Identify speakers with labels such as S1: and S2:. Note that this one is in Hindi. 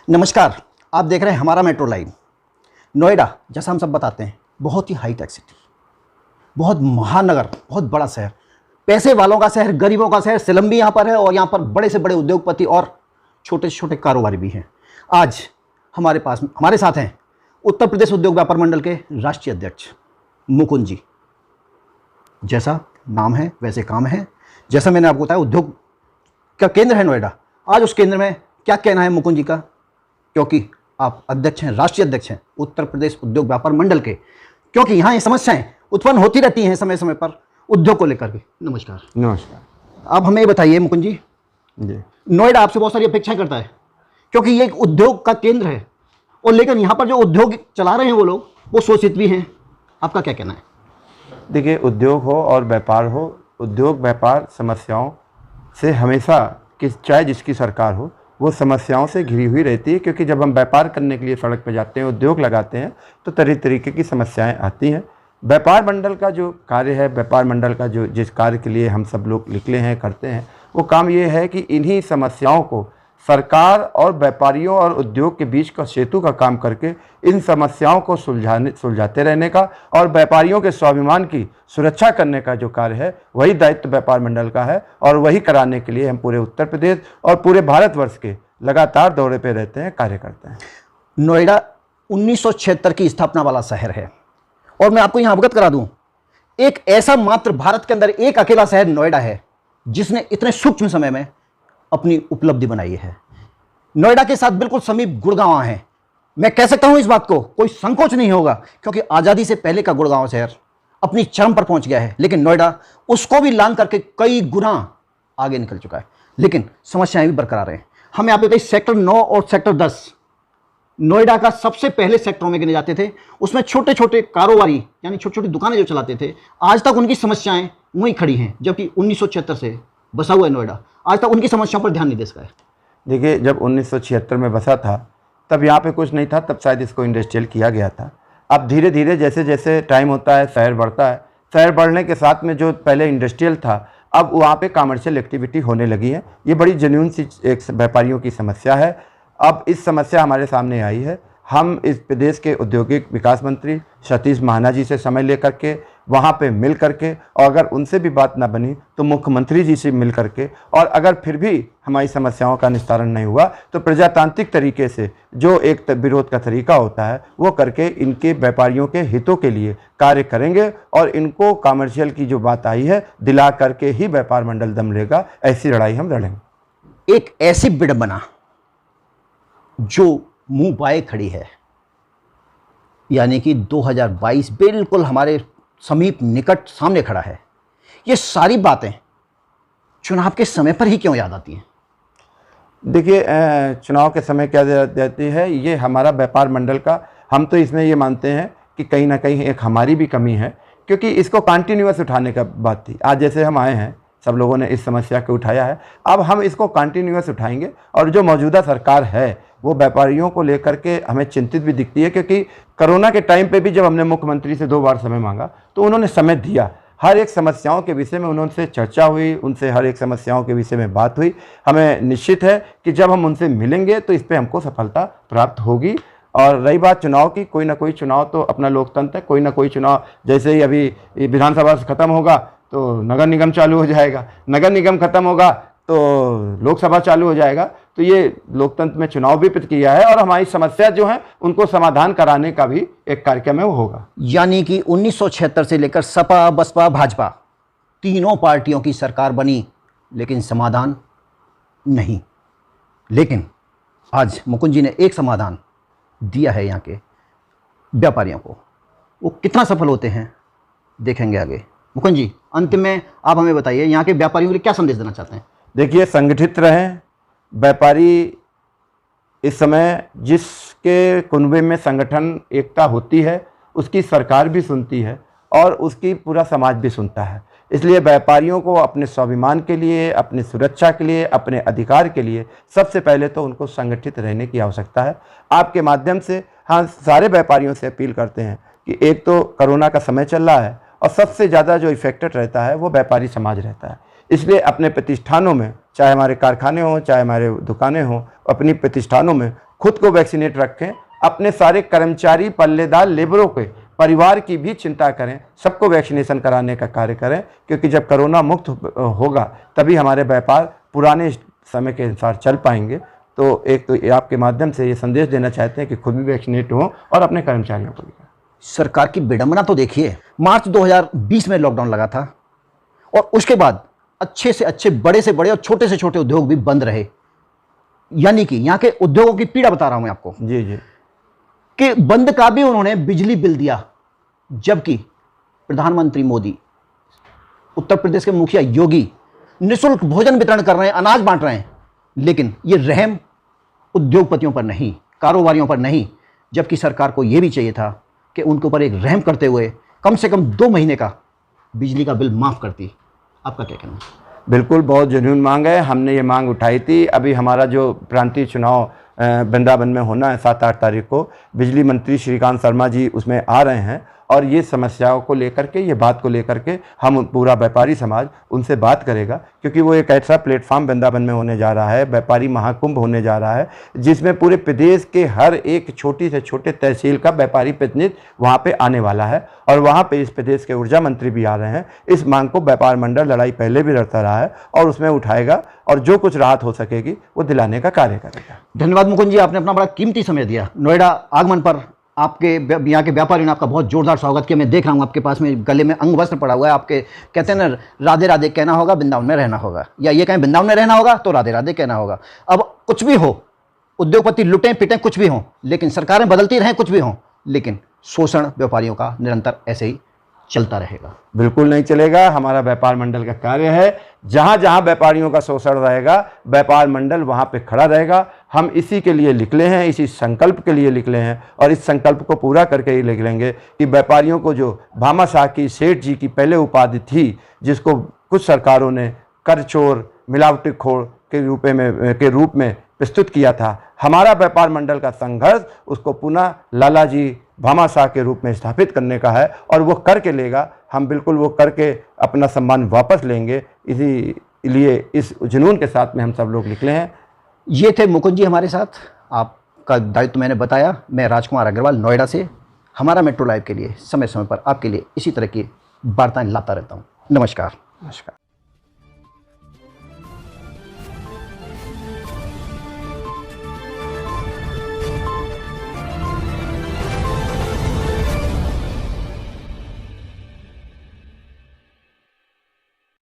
S1: नमस्कार। आप देख रहे हैं हमारा मेट्रो लाइव। नोएडा, जैसा हम सब बताते हैं, बहुत ही हाईटेक सिटी, बहुत महानगर, बहुत बड़ा शहर, पैसे वालों का शहर, गरीबों का शहर। स्लम भी यहाँ पर है और यहाँ पर बड़े से बड़े उद्योगपति और छोटे से छोटे कारोबारी भी हैं। आज हमारे साथ हैं उत्तर प्रदेश उद्योग व्यापार मंडल के राष्ट्रीय अध्यक्ष मुकुंद जी। जैसा नाम है वैसे काम है। जैसा मैंने आपको बताया, उद्योग का केंद्र है नोएडा। आज उस केंद्र में क्या कहना है मुकुंद जी का, क्योंकि आप अध्यक्ष हैं, राष्ट्रीय अध्यक्ष हैं उत्तर प्रदेश उद्योग व्यापार मंडल के, क्योंकि यहाँ ये समस्याएं उत्पन्न होती रहती हैं समय समय पर उद्योग को लेकर के। नमस्कार।
S2: नमस्कार।
S1: आप हमें ये बताइए मुकुंद जी, नोएडा आपसे बहुत सारी अपेक्षाएं करता है, क्योंकि ये एक उद्योग का केंद्र है और लेकिन यहाँ पर जो उद्योग चला रहे हैं वो लोग, वो शोषित भी हैं। आपका क्या कहना है?
S2: देखिए, उद्योग हो और व्यापार हो, उद्योग व्यापार समस्याओं से हमेशा चाहे जिसकी सरकार हो, वो समस्याओं से घिरी हुई रहती है। क्योंकि जब हम व्यापार करने के लिए सड़क पर जाते हैं, उद्योग लगाते हैं, तो तरह तरीके की समस्याएं आती हैं। व्यापार मंडल का जो कार्य है, व्यापार मंडल का जो जिस कार्य के लिए हम सब लोग निकले हैं, करते हैं, वो काम ये है कि इन्हीं समस्याओं को सरकार और व्यापारियों और उद्योग के बीच का सेतु का काम करके इन समस्याओं को सुलझाते रहने का और व्यापारियों के स्वाभिमान की सुरक्षा करने का जो कार्य है, वही दायित्व व्यापार मंडल का है। और वही कराने के लिए हम पूरे उत्तर प्रदेश और पूरे भारतवर्ष के लगातार दौरे पे रहते हैं, कार्य करते हैं।
S1: नोएडा 1976 की स्थापना वाला शहर है और मैं आपको यहाँ अवगत करा दूँ, एक ऐसा मात्र भारत के अंदर एक अकेला शहर नोएडा है जिसने इतने सूक्ष्म समय में अपनी उपलब्धि बनाई है। नोएडा के साथ बिल्कुल समीप गुड़गांव है। मैं कह सकता हूं इस बात को, कोई संकोच नहीं होगा, क्योंकि आज़ादी से पहले का गुड़गांव शहर अपनी चरम पर पहुंच गया है, लेकिन नोएडा उसको भी लांघ करके कई गुना आगे निकल चुका है। लेकिन समस्याएं भी बरकरार हैं। हमें आप बताइए, सेक्टर 9 और सेक्टर 10 नोएडा का सबसे पहले सेक्टरों में गिने जाते थे। उसमें छोटे छोटे कारोबारी यानी छोटी छोटी दुकानें जो चलाते थे, आज तक उनकी समस्याएं वहीं खड़ी हैं, जबकि 1976 से बसा हुआ है नोएडा, आज तक उनकी समस्याओं पर ध्यान नहीं दे सका है।
S2: देखिए, जब 1976 में बसा था तब यहाँ पे कुछ नहीं था, तब शायद इसको इंडस्ट्रियल किया गया था। अब धीरे धीरे जैसे जैसे टाइम होता है, शहर बढ़ता है, शहर बढ़ने के साथ में जो पहले इंडस्ट्रियल था, अब वहाँ पे कमर्शियल एक्टिविटी होने लगी है। ये बड़ी जेन्युइन सी एक व्यापारियों की समस्या है। अब इस समस्या हमारे सामने आई है। हम इस प्रदेश के औद्योगिक विकास मंत्री सतीश महाना जी से समय लेकर के वहाँ पे मिल करके, और अगर उनसे भी बात ना बनी तो मुख्यमंत्री जी से मिल करके, और अगर फिर भी हमारी समस्याओं का निस्तारण नहीं हुआ तो प्रजातांत्रिक तरीके से जो एक विरोध का तरीका होता है वो करके इनके व्यापारियों के हितों के लिए कार्य करेंगे और इनको कमर्शियल की जो बात आई है दिला करके ही व्यापार मंडल दम लेगा। ऐसी लड़ाई हम लड़ेंगे।
S1: एक ऐसी विडंबना जो मुंह बाए खड़ी है, यानी कि 2022 बिल्कुल हमारे समीप निकट सामने खड़ा है। ये सारी बातें चुनाव के समय पर ही क्यों याद आती हैं?
S2: देखिए, चुनाव के समय क्या याद आती है, ये हमारा व्यापार मंडल का, हम तो इसमें ये मानते हैं कि कहीं ना कहीं एक हमारी भी कमी है, क्योंकि इसको कंटिन्यूअस उठाने का बात थी। आज जैसे हम आए हैं, सब लोगों ने इस समस्या को उठाया है, अब हम इसको कंटिन्यूअस उठाएंगे। और जो मौजूदा सरकार है वो व्यापारियों को लेकर के हमें चिंतित भी दिखती है, क्योंकि कोरोना के टाइम पे भी जब हमने मुख्यमंत्री से 2 बार समय मांगा तो उन्होंने समय दिया। हर एक समस्याओं के विषय में उनसे चर्चा हुई, उनसे हर एक समस्याओं के विषय में बात हुई। हमें निश्चित है कि जब हम उनसे मिलेंगे तो इस पर हमको सफलता प्राप्त होगी। और रही बात चुनाव की, कोई ना कोई चुनाव तो अपना लोकतंत्र है, कोई ना कोई चुनाव, जैसे ही अभी विधानसभा से ख़त्म होगा तो नगर निगम चालू हो जाएगा, नगर निगम खत्म होगा तो लोकसभा चालू हो जाएगा। तो ये लोकतंत्र में चुनाव भी प्रक्रिया है और हमारी समस्या जो है उनको समाधान कराने का भी एक कार्यक्रम है, वो होगा।
S1: यानी कि 1976 से लेकर सपा, बसपा, भाजपा तीनों पार्टियों की सरकार बनी, लेकिन समाधान नहीं। लेकिन आज मुकुंद जी ने एक समाधान दिया है यहाँ के व्यापारियों को। वो कितना सफल होते हैं देखेंगे आगे। मुकुंद जी, अंत में आप हमें बताइए, यहाँ के व्यापारियों के लिए क्या संदेश देना चाहते हैं?
S2: देखिए, संगठित रहें। व्यापारी इस समय जिसके कुनबे में संगठन एकता होती है उसकी सरकार भी सुनती है और उसकी पूरा समाज भी सुनता है। इसलिए व्यापारियों को अपने स्वाभिमान के लिए, अपनी सुरक्षा के लिए, अपने अधिकार के लिए सबसे पहले तो उनको संगठित रहने की आवश्यकता है। आपके माध्यम से हाँ, सारे व्यापारियों से अपील करते हैं कि एक तो कोरोना का समय चल रहा है और सबसे ज़्यादा जो इफेक्टेड रहता है वो व्यापारी समाज रहता है। इसलिए अपने प्रतिष्ठानों में, चाहे हमारे कारखाने हों, चाहे हमारे दुकानें हों, अपनी प्रतिष्ठानों में खुद को वैक्सीनेट रखें, अपने सारे कर्मचारी पल्लेदार लेबरों के परिवार की भी चिंता करें, सबको वैक्सीनेशन कराने का कार्य करें, क्योंकि जब कोरोना मुक्त होगा तभी हमारे व्यापार पुराने समय के अनुसार चल पाएंगे। तो एक तो आपके माध्यम से ये संदेश देना चाहते हैं कि खुद भी वैक्सीनेट हों और अपने कर्मचारियों को भी।
S1: सरकार की विडंबना तो देखिए, मार्च 2020 में लॉकडाउन लगा था और उसके बाद अच्छे से अच्छे, बड़े से बड़े और छोटे से छोटे उद्योग भी बंद रहे। यानी कि यहाँ के उद्योगों की पीड़ा बता रहा हूं मैं आपको
S2: जी जी,
S1: कि बंद का भी उन्होंने बिजली बिल दिया, जबकि प्रधानमंत्री मोदी, उत्तर प्रदेश के मुखिया योगी निःशुल्क भोजन वितरण कर रहे हैं, अनाज बांट रहे हैं, लेकिन ये रहम उद्योगपतियों पर नहीं, कारोबारियों पर नहीं। जबकि सरकार को यह भी चाहिए था कि उनके ऊपर एक रहम करते हुए कम से कम 2 महीने का बिजली का बिल माफ करती। आपका क्या कहना है?
S2: बिल्कुल, बहुत जेन्युइन मांग है। हमने ये मांग उठाई थी। अभी हमारा जो प्रांतीय चुनाव वृंदावन में होना है 7-8 तारीख को, बिजली मंत्री श्रीकांत शर्मा जी उसमें आ रहे हैं और ये समस्याओं को लेकर के, ये बात को लेकर के हम पूरा व्यापारी समाज उनसे बात करेगा, क्योंकि वो एक ऐसा प्लेटफॉर्म वृंदावन में होने जा रहा है, व्यापारी महाकुंभ होने जा रहा है, जिसमें पूरे प्रदेश के हर एक छोटी से छोटे तहसील का व्यापारी प्रतिनिधि वहाँ पे आने वाला है और वहाँ पे इस प्रदेश के ऊर्जा मंत्री भी आ रहे हैं। इस मांग को व्यापार मंडल लड़ाई पहले भी लड़ता रहा है और उसमें उठाएगा और जो कुछ राहत हो सकेगी वो दिलाने का कार्य करेगा।
S1: धन्यवाद मुकुंद जी, आपने अपना बड़ा कीमती समय दिया। नोएडा आगमन पर आपके यहाँ के व्यापारियों ने आपका बहुत जोरदार स्वागत किया। मैं देख रहा हूँ आपके पास में गले में अंग वस्त्र पड़ा हुआ है। आपके कहते हैं ना, राधे राधे कहना होगा, वृंदावन में रहना होगा, या ये कहें वृंदावन में रहना होगा तो राधे राधे कहना होगा। अब कुछ भी हो, उद्योगपति लुटें पिटें कुछ भी हों, लेकिन सरकारें बदलती रहें कुछ भी हों, लेकिन शोषण व्यापारियों का निरंतर ऐसे ही चलता रहेगा।
S2: बिल्कुल नहीं चलेगा। हमारा व्यापार मंडल का कार्य है, जहाँ जहाँ व्यापारियों का शोषण रहेगा व्यापार मंडल वहाँ पे खड़ा रहेगा। हम इसी के लिए निकले हैं, इसी संकल्प के लिए निकले हैं और इस संकल्प को पूरा करके ही निकलेंगे कि व्यापारियों को जो भामाशाह की सेठ जी की पहले उपाधि थी, जिसको कुछ सरकारों ने कर चोर, मिलावटीखोर के रूप में प्रस्तुत किया था, हमारा व्यापार मंडल का संघर्ष उसको पुनः लाला जी भामाशाह के रूप में स्थापित करने का है और वो करके लेगा। हम बिल्कुल वो करके अपना सम्मान वापस लेंगे। इसीलिए इस जुनून के साथ में हम सब लोग निकले हैं।
S1: ये थे मुकुंद जी हमारे साथ। आपका दायित्व मैंने बताया। मैं राजकुमार अग्रवाल, नोएडा से। हमारा मेट्रो लाइव के लिए समय समय पर आपके लिए इसी तरह की वार्ताएं लाता रहता हूँ। नमस्कार।
S2: नमस्कार।